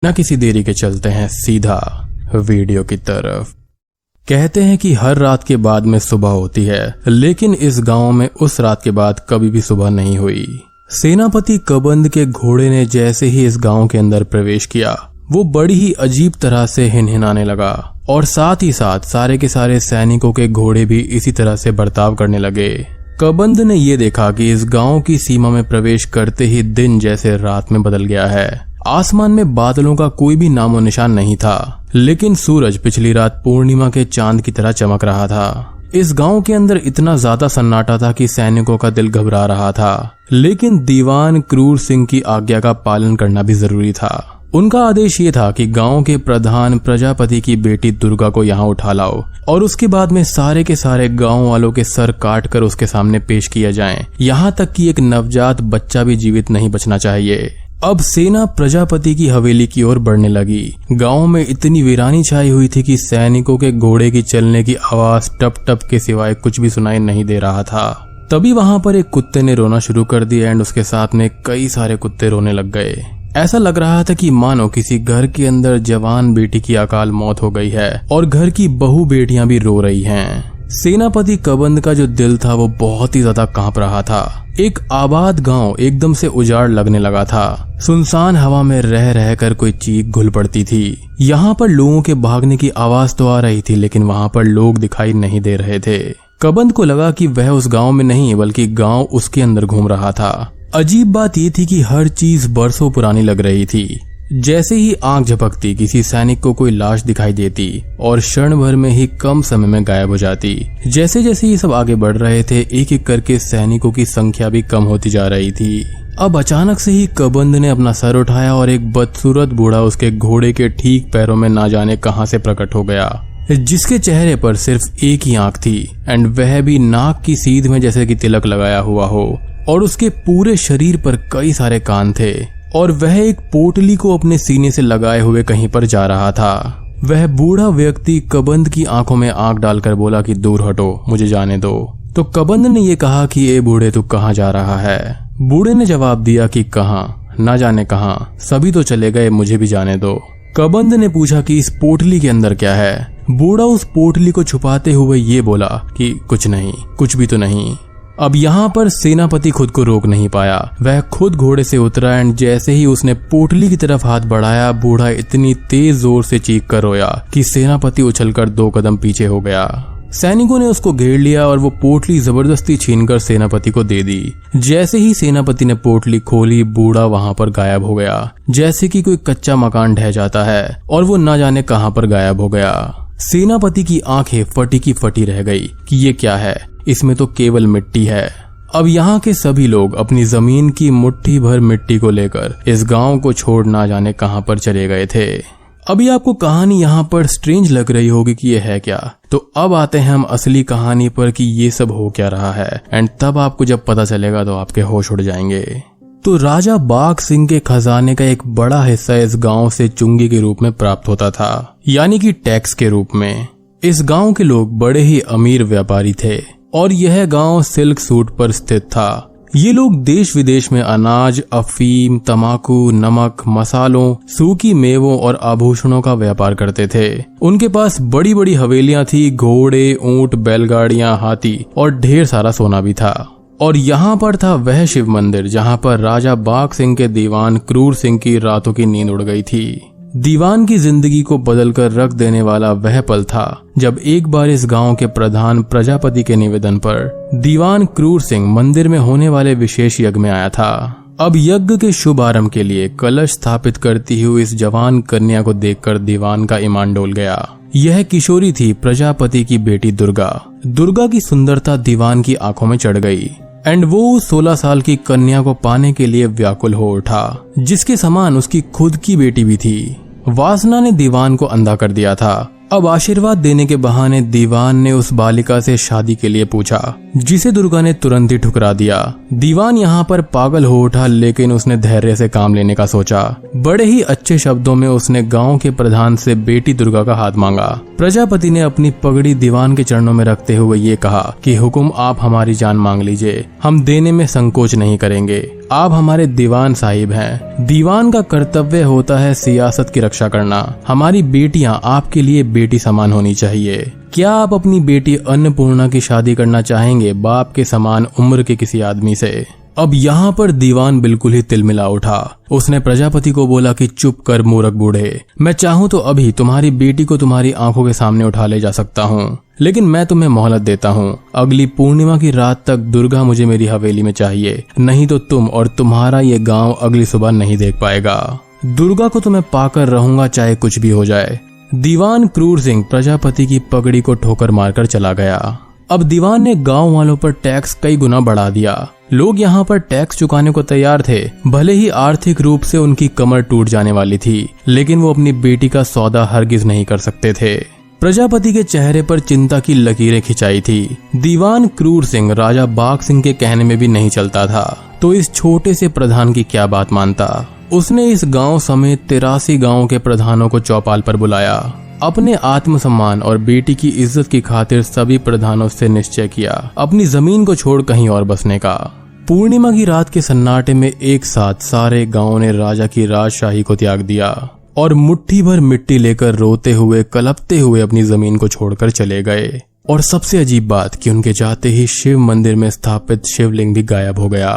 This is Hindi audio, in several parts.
न किसी देरी के चलते हैं सीधा वीडियो की तरफ। कहते हैं कि हर रात के बाद में सुबह होती है, लेकिन इस गांव में उस रात के बाद कभी भी सुबह नहीं हुई। सेनापति कबंद के घोड़े ने जैसे ही इस गांव के अंदर प्रवेश किया, वो बड़ी ही अजीब तरह से हिनहिनाने लगा और साथ ही साथ सारे के सारे सैनिकों के घोड़े भी इसी तरह से बर्ताव करने लगे। कबंद ने ये देखा कि इस गांव की सीमा में प्रवेश करते ही दिन जैसे रात में बदल गया है। आसमान में बादलों का कोई भी नामो निशान नहीं था, लेकिन सूरज पिछली रात पूर्णिमा के चांद की तरह चमक रहा था। इस गांव के अंदर इतना ज्यादा सन्नाटा था कि सैनिकों का दिल घबरा रहा था, लेकिन दीवान क्रूर सिंह की आज्ञा का पालन करना भी जरूरी था। उनका आदेश ये था कि गांव के प्रधान प्रजापति की बेटी दुर्गा को यहाँ उठा लाओ और उसके बाद में सारे के सारे गांव वालों के सर काट कर उसके सामने पेश किया जाए, यहाँ तक कि एक नवजात बच्चा भी जीवित नहीं बचना चाहिए। अब सेना प्रजापति की हवेली की ओर बढ़ने लगी। गांव में इतनी वीरानी छाई हुई थी कि सैनिकों के घोड़े की चलने की आवाज टप टप के सिवाय कुछ भी सुनाई नहीं दे रहा था। तभी वहां पर एक कुत्ते ने रोना शुरू कर दिया एंड उसके साथ में कई सारे कुत्ते रोने लग गए। ऐसा लग रहा था कि मानो किसी घर के अंदर जवान बेटी की अकाल मौत हो गई है और घर की बहू बेटियां भी रो रही हैं। सेनापति कबंद का जो दिल था वो बहुत ही ज्यादा कांप रहा था। एक आबाद गांव एकदम से उजाड़ लगने लगा था। सुनसान हवा में रह रह कर कोई चीख घुल पड़ती थी। यहाँ पर लोगों के भागने की आवाज तो आ रही थी, लेकिन वहाँ पर लोग दिखाई नहीं दे रहे थे। कबंद को लगा कि वह उस गांव में नहीं बल्कि गांव उसके अंदर घूम रहा था। अजीब बात ये थी कि हर चीज बरसों पुरानी लग रही थी। जैसे ही आंख झपकती किसी सैनिक को कोई लाश दिखाई देती और क्षण भर में ही कम समय में गायब हो जाती। जैसे जैसे ये सब आगे बढ़ रहे थे, एक एक करके सैनिकों की संख्या भी कम होती जा रही थी। अब अचानक से ही कबंद ने अपना सर उठाया और एक बदसूरत बूढ़ा उसके घोड़े के ठीक पैरों में ना जाने कहां से प्रकट हो गया, जिसके चेहरे पर सिर्फ एक ही आंख थी एंड वह भी नाक की सीध में जैसे कि तिलक लगाया हुआ हो, और उसके पूरे शरीर पर कई सारे कान थे और वह एक पोटली को अपने सीने से लगाए हुए कहीं पर जा रहा था। वह बूढ़ा व्यक्ति कबंद की आंखों में आंख डालकर बोला कि दूर हटो, मुझे जाने दो। तो कबंद ने ये कहा कि ए बूढ़े, तू कहाँ जा रहा है? बूढ़े ने जवाब दिया कि कहाँ, ना जाने कहाँ, सभी तो चले गए, मुझे भी जाने दो। कबंद ने पूछा कि इस पोटली के अंदर क्या है? बूढ़ा उस पोटली को छुपाते हुए ये बोला कि कुछ नहीं, कुछ भी तो नहीं। अब यहाँ पर सेनापति खुद को रोक नहीं पाया। वह खुद घोड़े से उतरा एंड जैसे ही उसने पोटली की तरफ हाथ बढ़ाया, बूढ़ा इतनी तेज जोर से चीख कर रोया कि सेनापति उछलकर 2 कदम पीछे हो गया। सैनिकों ने उसको घेर लिया और वो पोटली जबरदस्ती छीनकर सेनापति को दे दी। जैसे ही सेनापति ने पोटली खोली, बूढ़ा वहां पर गायब हो गया, जैसे कि कोई कच्चा मकान ढह जाता है और वो ना जाने कहां पर गायब हो गया। सेनापति की आंखें फटी की फटी रह गई कि ये क्या है, इसमें तो केवल मिट्टी है। अब यहाँ के सभी लोग अपनी जमीन की मुट्ठी भर मिट्टी को लेकर इस गांव को छोड़ ना जाने कहां पर चले गए थे। अभी आपको कहानी यहाँ पर स्ट्रेंज लग रही होगी कि ये है क्या, तो अब आते हैं हम असली कहानी पर कि ये सब हो क्या रहा है, एंड तब आपको जब पता चलेगा तो आपके होश उड़ जाएंगे। तो राजा बाघ सिंह के खजाने का एक बड़ा हिस्सा इस गांव से चुंगी के रूप में प्राप्त होता था, यानी कि टैक्स के रूप में। इस गांव के लोग बड़े ही अमीर व्यापारी थे और यह गांव सिल्क सूट पर स्थित था। ये लोग देश विदेश में अनाज, अफीम, तमाकू, नमक, मसालों, सूखी मेवों और आभूषणों का व्यापार करते थे। उनके पास बड़ी बड़ी हवेलियां थी, घोड़े, ऊंट, बैलगाड़ियां, हाथी और ढेर सारा सोना भी था। और यहाँ पर था वह शिव मंदिर जहाँ पर राजा बाघ सिंह के दीवान क्रूर सिंह की रातों की नींद उड़ गई थी। दीवान की जिंदगी को बदलकर रख देने वाला वह पल था जब एक बार इस गांव के प्रधान प्रजापति के निवेदन पर दीवान क्रूर सिंह मंदिर में होने वाले विशेष यज्ञ में आया था। अब यज्ञ के शुभ आरंभ के लिए कलश स्थापित करती हुई इस जवान कन्या को देखकर दीवान का ईमान डोल गया। यह किशोरी थी प्रजापति की बेटी दुर्गा। दुर्गा की सुंदरता दीवान की आंखों में चढ़ गई एंड वो 16 साल की कन्या को पाने के लिए व्याकुल हो उठा, जिसके समान उसकी खुद की बेटी भी थी। वासना ने दीवान को अंधा कर दिया था। अब आशीर्वाद देने के बहाने दीवान ने उस बालिका से शादी के लिए पूछा, जिसे दुर्गा ने तुरंत ही ठुकरा दिया। दीवान यहाँ पर पागल हो उठा, लेकिन उसने धैर्य से काम लेने का सोचा। बड़े ही अच्छे शब्दों में उसने गांव के प्रधान से बेटी दुर्गा का हाथ मांगा। प्रजापति ने अपनी पगड़ी दीवान के चरणों में रखते हुए ये कहा कि हुकुम, आप हमारी जान मांग लीजिए, हम देने में संकोच नहीं करेंगे। आप हमारे दीवान साहिब हैं। दीवान का कर्तव्य होता है सियासत की रक्षा करना। हमारी बेटियां आपके लिए बेटी समान होनी चाहिए। क्या आप अपनी बेटी अन्नपूर्णा की शादी करना चाहेंगे बाप के समान उम्र के किसी आदमी से? अब यहाँ पर दीवान बिल्कुल ही तिलमिला उठा। उसने प्रजापति को बोला कि चुप कर मूर्ख बूढ़े, मैं चाहूँ तो अभी तुम्हारी बेटी को तुम्हारी आंखों के सामने उठा ले जा सकता हूँ, लेकिन मैं तुम्हें मोहलत देता हूँ। अगली पूर्णिमा की रात तक दुर्गा मुझे मेरी हवेली में चाहिए, नहीं तो तुम और तुम्हारा ये गांव अगली सुबह नहीं देख पाएगा। दुर्गा को तो मैं पाकर रहूंगा चाहे कुछ भी हो जाए। दीवान क्रूर सिंह प्रजापति की पगड़ी को ठोकर मारकर चला गया। अब दीवान ने गांव वालों पर टैक्स कई गुना बढ़ा दिया। लोग यहाँ पर टैक्स चुकाने को तैयार थे, भले ही आर्थिक रूप से उनकी कमर टूट जाने वाली थी, लेकिन वो अपनी बेटी का सौदा हरगिज नहीं कर सकते थे। प्रजापति के चेहरे पर चिंता की लकीरें खिंचाई थी। दीवान क्रूर सिंह राजा बाघ सिंह के कहने में भी नहीं चलता था, तो इस छोटे से प्रधान की क्या बात मानता। उसने इस गांव समेत 83 गांवों के प्रधानों को चौपाल पर बुलाया। अपने आत्मसम्मान और बेटी की इज्जत की खातिर सभी प्रधानों से निश्चय किया अपनी जमीन को छोड़ कहीं और बसने का। पूर्णिमा की रात के सन्नाटे में एक साथ सारे गांव ने राजा की राजशाही को त्याग दिया और मुट्ठी भर मिट्टी लेकर रोते हुए कलपते हुए अपनी जमीन को छोड़कर चले गए। और सबसे अजीब बात कि उनके जाते ही शिव मंदिर में स्थापित शिवलिंग भी गायब हो गया।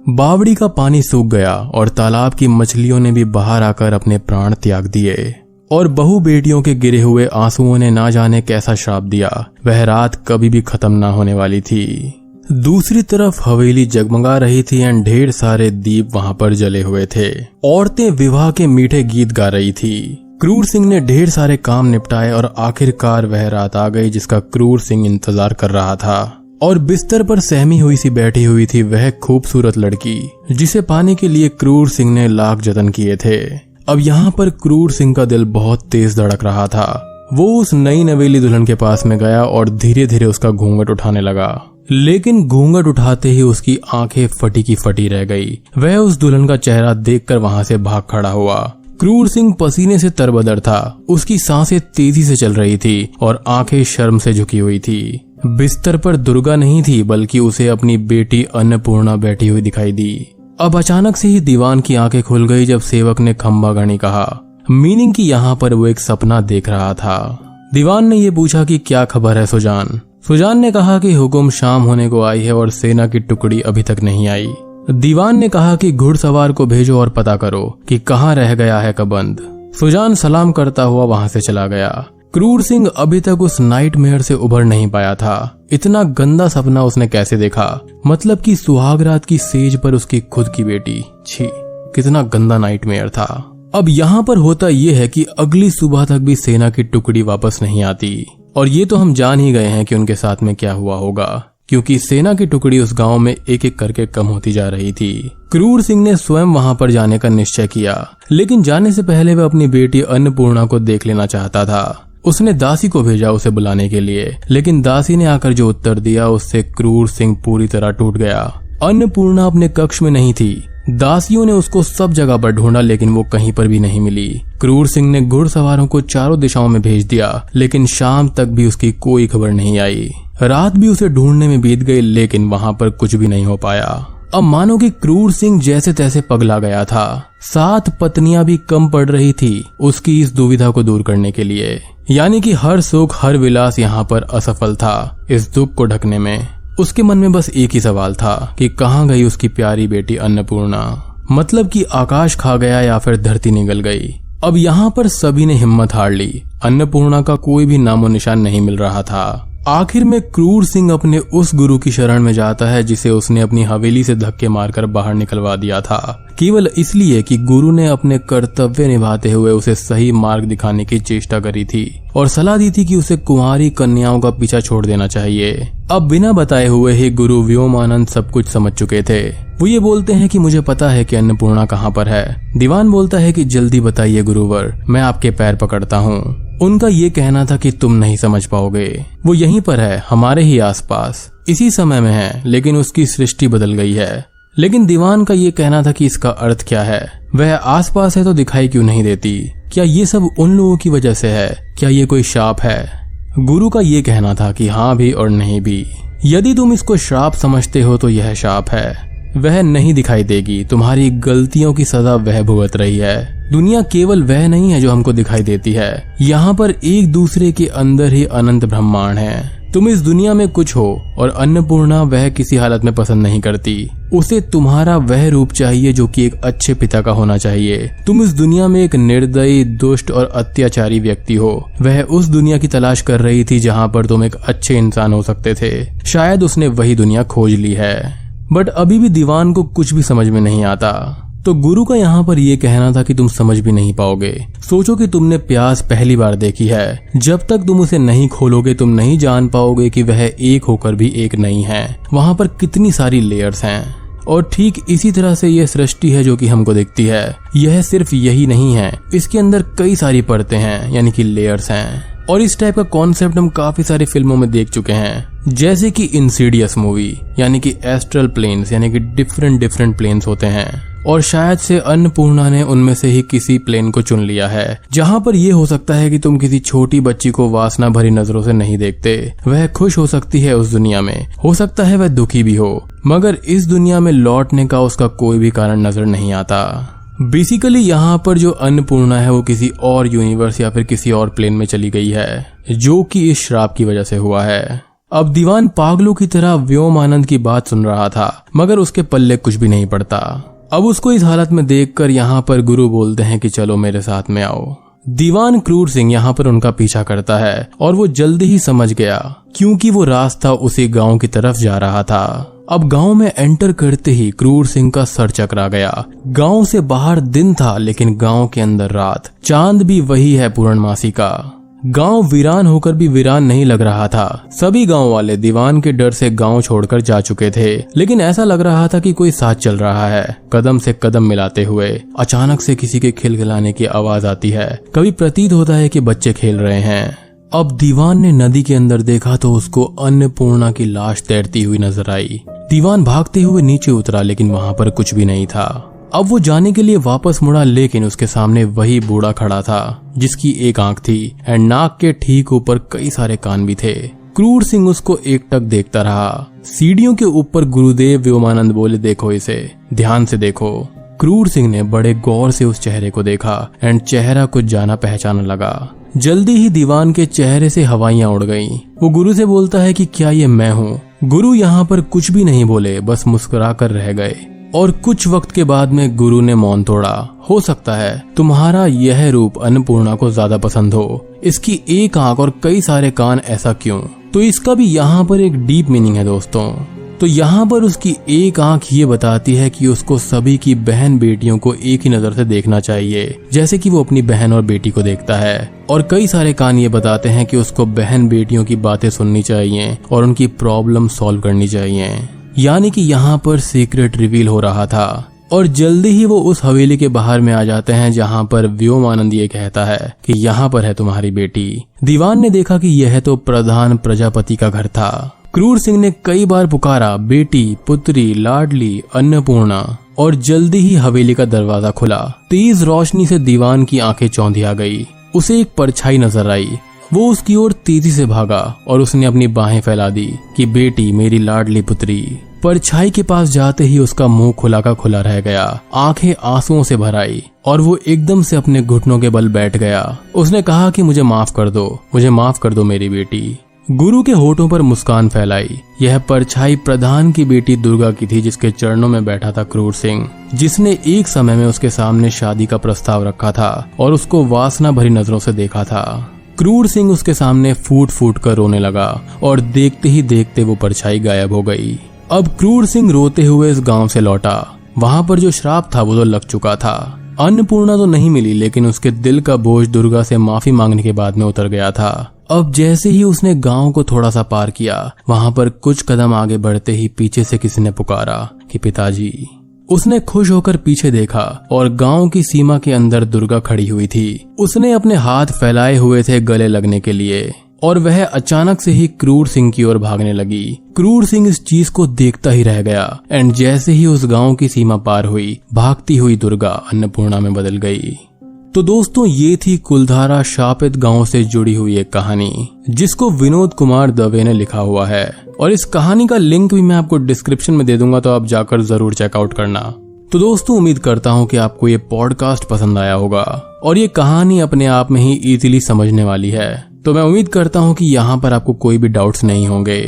बावड़ी का पानी सूख गया और तालाब की मछलियों ने भी बाहर आकर अपने प्राण त्याग दिए। और बहु बेटियों के गिरे हुए आंसुओं ने ना जाने कैसा श्राप दिया। वह रात कभी भी खत्म ना होने वाली थी। दूसरी तरफ हवेली जगमगा रही थी और ढेर सारे दीप वहां पर जले हुए थे। औरतें विवाह के मीठे गीत गा रही थी। क्रूर सिंह ने ढेर सारे काम निपटाए और आखिरकार वह रात आ गई जिसका क्रूर सिंह इंतजार कर रहा था। और बिस्तर पर सहमी हुई सी बैठी हुई थी वह खूबसूरत लड़की, जिसे पाने के लिए क्रूर सिंह ने लाख जतन किए थे। अब यहाँ पर क्रूर सिंह का दिल बहुत तेज धड़क रहा था। वो उस नई नवेली दुल्हन के पास में गया और धीरे धीरे उसका घूंघट उठाने लगा, लेकिन घूंघट उठाते ही उसकी आंखें फटी की फटी रह गई। वह उस दुल्हन का चेहरा देखकर वहां से भाग खड़ा हुआ। क्रूर सिंह पसीने से तरबदर था। उसकी सांसें तेजी से चल रही थी और आंखें शर्म से झुकी हुई थी। बिस्तर पर दुर्गा नहीं थी, बल्कि उसे अपनी बेटी अन्नपूर्णा बैठी हुई दिखाई दी। अब अचानक से ही दीवान की आंखें खुल गई जब सेवक ने खम्बा गणी कहा, मीनिंग कि यहाँ पर वो एक सपना देख रहा था। दीवान ने ये पूछा कि क्या खबर है सुजान। सुजान ने कहा कि हुकुम शाम होने को आई है और सेना की टुकड़ी अभी तक नहीं आई। दीवान ने कहा कि घुड़सवार को भेजो और पता करो कि कहाँ रह गया है कबंद। सुजान सलाम करता हुआ वहां से चला गया। क्रूर सिंह अभी तक उस नाइटमेयर से उभर नहीं पाया था। इतना गंदा सपना उसने कैसे देखा? मतलब कि सुहागरात की सेज पर उसकी खुद की बेटी। छी, कितना गंदा नाइटमेयर था। अब यहाँ पर होता यह है कि अगली सुबह तक भी सेना की टुकड़ी वापस नहीं आती, और ये तो हम जान ही गए हैं कि उनके साथ में क्या हुआ होगा, क्योंकि सेना की टुकड़ी उस गांव में एक एक करके कम होती जा रही थी। क्रूर सिंह ने स्वयं वहां पर जाने का निश्चय किया, लेकिन जाने से पहले वह अपनी बेटी अन्नपूर्णा को देख लेना चाहता था। उसने दासी को भेजा उसे बुलाने के लिए, लेकिन दासी ने आकर जो उत्तर दिया उससे क्रूर सिंह पूरी तरह टूट गया। अन्नपूर्णा अपने कक्ष में नहीं थी। दासियों ने उसको सब जगह पर ढूंढा, लेकिन वो कहीं पर भी नहीं मिली। क्रूर सिंह ने घुड़सवारों को चारों दिशाओं में भेज दिया, लेकिन शाम तक भी उसकी कोई खबर नहीं आई। रात भी उसे ढूंढने में बीत गई, लेकिन वहां पर कुछ भी नहीं हो पाया। अब मानो कि क्रूर सिंह जैसे तैसे पगला गया था। 7 पत्नियां भी कम पड़ रही थी उसकी इस दुविधा को दूर करने के लिए। यानी कि हर सुख हर विलास यहाँ पर असफल था इस दुख को ढकने में। उसके मन में बस एक ही सवाल था कि कहाँ गई उसकी प्यारी बेटी अन्नपूर्णा। मतलब कि आकाश खा गया या फिर धरती निगल गई। अब यहाँ पर सभी ने हिम्मत हार ली। अन्नपूर्णा का कोई भी नामो निशान नहीं मिल रहा था। आखिर में क्रूर सिंह अपने उस गुरु की शरण में जाता है जिसे उसने अपनी हवेली से धक्के मारकर बाहर निकलवा दिया था, केवल इसलिए कि गुरु ने अपने कर्तव्य निभाते हुए उसे सही मार्ग दिखाने की चेष्टा करी थी और सलाह दी थी कि उसे कुंवारी कन्याओं का पीछा छोड़ देना चाहिए। अब बिना बताए हुए ही गुरु व्योमानंद सब कुछ समझ चुके थे। वो ये बोलते हैं कि मुझे पता है कि अन्नपूर्णा कहाँ पर है। दीवान बोलता है कि जल्दी बताइए गुरुवर, मैं आपके पैर पकड़ता हूँ। उनका ये कहना था कि तुम नहीं समझ पाओगे, वो यहीं पर है, हमारे ही आसपास, इसी समय में है, लेकिन उसकी सृष्टि बदल गई है। लेकिन दीवान का ये कहना था कि इसका अर्थ क्या है? वह आसपास है तो दिखाई क्यों नहीं देती? क्या ये सब उन लोगों की वजह से है? क्या ये कोई श्राप है? गुरु का ये कहना था कि हाँ भी और नहीं भी। यदि तुम इसको श्राप समझते हो तो यह श्राप है, वह नहीं दिखाई देगी। तुम्हारी गलतियों की सजा वह भुगत रही है। दुनिया केवल वह नहीं है जो हमको दिखाई देती है। यहाँ पर एक दूसरे के अंदर ही अनंत ब्रह्मांड है। तुम इस दुनिया में कुछ हो और अन्नपूर्णा वह किसी हालत में पसंद नहीं करती। उसे तुम्हारा वह रूप चाहिए जो कि एक अच्छे पिता का होना चाहिए। तुम इस दुनिया में एक निर्दयी, दुष्ट और अत्याचारी व्यक्ति हो। वह उस दुनिया की तलाश कर रही थी जहाँ पर तुम एक अच्छे इंसान हो सकते थे। शायद उसने वही दुनिया खोज ली है, बट अभी भी दीवान को कुछ भी समझ में नहीं आता। तो गुरु का यहाँ पर यह कहना था कि तुम समझ भी नहीं पाओगे। सोचो कि तुमने प्यास पहली बार देखी है। जब तक तुम उसे नहीं खोलोगे तुम नहीं जान पाओगे कि वह एक होकर भी एक नहीं है। वहाँ पर कितनी सारी लेयर्स हैं। और ठीक इसी तरह से यह सृष्टि है जो कि हमको दिखती है। यह सिर्फ यही नहीं है, इसके अंदर कई सारी परतें हैं, यानी कि लेयर्स हैं। और इस टाइप का कॉन्सेप्ट हम काफी सारी फिल्मों में देख चुके हैं, जैसे कि इंसीडियस मूवी, यानी कि एस्ट्रल प्लेन्स, यानी कि डिफरेंट प्लेन्स होते हैं। और शायद से अन्नपूर्णा ने उनमें से ही किसी प्लेन को चुन लिया है, जहाँ पर यह हो सकता है कि तुम किसी छोटी बच्ची को वासना भरी नजरों से नहीं देखते। वह खुश हो सकती है उस दुनिया में, हो सकता है वह दुखी भी हो, मगर इस दुनिया में लौटने का उसका कोई भी कारण नजर नहीं आता। बेसिकली यहाँ पर जो अन्नपूर्णा है वो किसी और यूनिवर्स या फिर किसी और प्लेन में चली गई है, जो कि इस श्राप की वजह से हुआ है। अब दीवान पागलों की तरह व्योमानंद की बात सुन रहा था, मगर उसके पल्ले कुछ भी नहीं पड़ता। अब उसको इस हालत में देखकर यहाँ पर गुरु बोलते हैं कि चलो मेरे साथ में आओ। दीवान क्रूर सिंह यहाँ पर उनका पीछा करता है और वो जल्दी ही समझ गया, क्योंकि वो रास्ता उसी गांव की तरफ जा रहा था। अब गांव में एंटर करते ही क्रूर सिंह का सर चकरा गया। गांव से बाहर दिन था, लेकिन गांव के अंदर रात। चांद भी वही है पूर्णमासी का। गांव वीरान होकर भी वीरान नहीं लग रहा था। सभी गांव वाले दीवान के डर से गांव छोड़कर जा चुके थे, लेकिन ऐसा लग रहा था कि कोई साथ चल रहा है। कदम से कदम मिलाते हुए अचानक से किसी के खिलखिलाने की आवाज आती है। कभी प्रतीत होता है कि बच्चे खेल रहे हैं। अब दीवान ने नदी के अंदर देखा तो उसको अन्नपूर्णा की लाश तैरती हुई नजर आई। दीवान भागते हुए नीचे उतरा, लेकिन वहां पर कुछ भी नहीं था। अब वो जाने के लिए वापस मुड़ा, लेकिन उसके सामने वही बूढ़ा खड़ा था, जिसकी एक आंख थी एंड नाक के ठीक ऊपर कई सारे कान भी थे। क्रूर सिंह उसको एकटक देखता रहा। सीढ़ियों के ऊपर गुरुदेव व्योमानंद बोले, देखो इसे, ध्यान से देखो। क्रूर सिंह ने बड़े गौर से उस चेहरे को देखा एंड चेहरा कुछ जाना पहचाना लगा। जल्दी ही दीवान के चेहरे से हवाइयां उड़ गईं। वो गुरु से बोलता है कि क्या ये मैं हूँ? गुरु यहाँ पर कुछ भी नहीं बोले, बस मुस्कुरा कर रह गए। और कुछ वक्त के बाद में गुरु ने मौन तोड़ा। हो सकता है तुम्हारा यह रूप अन्नपूर्णा को ज्यादा पसंद हो। इसकी एक आंख और कई सारे कान, ऐसा क्यों? तो इसका भी यहाँ पर एक डीप मीनिंग है दोस्तों। तो यहाँ पर उसकी एक आंख ये बताती है कि उसको सभी की बहन बेटियों को एक ही नजर से देखना चाहिए, जैसे कि वो अपनी बहन और बेटी को देखता है। और कई सारे कान ये बताते हैं कि उसको बहन बेटियों की बातें सुननी चाहिए और उनकी प्रॉब्लम सॉल्व करनी चाहिए। यानी कि यहाँ पर सीक्रेट रिवील हो रहा था। और जल्दी ही वो उस हवेली के बाहर में आ जाते हैं, जहाँ पर व्योमानंद ये कहता है कि यहाँ पर है तुम्हारी बेटी। दीवान ने देखा कि यह तो प्रधान प्रजापति का घर था। क्रूर सिंह ने कई बार पुकारा, बेटी, पुत्री, लाडली, अन्नपूर्णा, और जल्दी ही हवेली का दरवाजा खुला। तेज रोशनी से दीवान की आंखें चौंधिया गई। उसे एक परछाई नजर आई। वो उसकी ओर तेजी से भागा और उसने अपनी बाहें फैला दी कि बेटी, मेरी लाडली पुत्री। परछाई के पास जाते ही उसका मुंह खुला का खुला रह गया, आंखें आंसुओं से भर आई और वो एकदम से अपने घुटनों के बल बैठ गया। उसने कहा कि मुझे माफ कर दो, मुझे माफ कर दो मेरी बेटी। गुरु के होठों पर मुस्कान फैलाई। यह परछाई प्रधान की बेटी दुर्गा की थी, जिसके चरणों में बैठा था क्रूर सिंह, जिसने एक समय में उसके सामने शादी का प्रस्ताव रखा था और उसको वासना भरी नजरों से देखा था। क्रूर सिंह उसके सामने फूट फूट कर रोने लगा और देखते ही देखते वो परछाई गायब हो गई। अब क्रूर सिंह रोते हुए इस गांव से लौटा। वहां पर जो श्राप था वो तो लग चुका था। अन्नपूर्णा तो नहीं मिली, लेकिन उसके दिल का बोझ दुर्गा से माफी मांगने के बाद में उतर गया था। अब जैसे ही उसने गांव को थोड़ा सा पार किया, वहां पर कुछ कदम आगे बढ़ते ही पीछे से किसी ने पुकारा कि पिताजी। उसने खुश होकर पीछे देखा और गांव की सीमा के अंदर दुर्गा खड़ी हुई थी। उसने अपने हाथ फैलाए हुए थे गले लगने के लिए और वह अचानक से ही क्रूर सिंह की ओर भागने लगी। क्रूर सिंह इस चीज को देखता ही रह गया एंड जैसे ही उस गांव की सीमा पार हुई, भागती हुई दुर्गा अन्नपूर्णा में बदल गई। तो दोस्तों, ये थी कुलधारा शापित गांव से जुड़ी हुई एक कहानी, जिसको विनोद कुमार दवे ने लिखा हुआ है। और इस कहानी का लिंक भी मैं आपको डिस्क्रिप्शन में दे दूंगा, तो आप जाकर जरूर चेकआउट करना। तो दोस्तों, उम्मीद करता हूँ कि आपको ये पॉडकास्ट पसंद आया होगा और ये कहानी अपने आप में ही इजीली समझने वाली है। तो मैं उम्मीद करता हूँ कि यहाँ पर आपको कोई भी डाउट्स नहीं होंगे।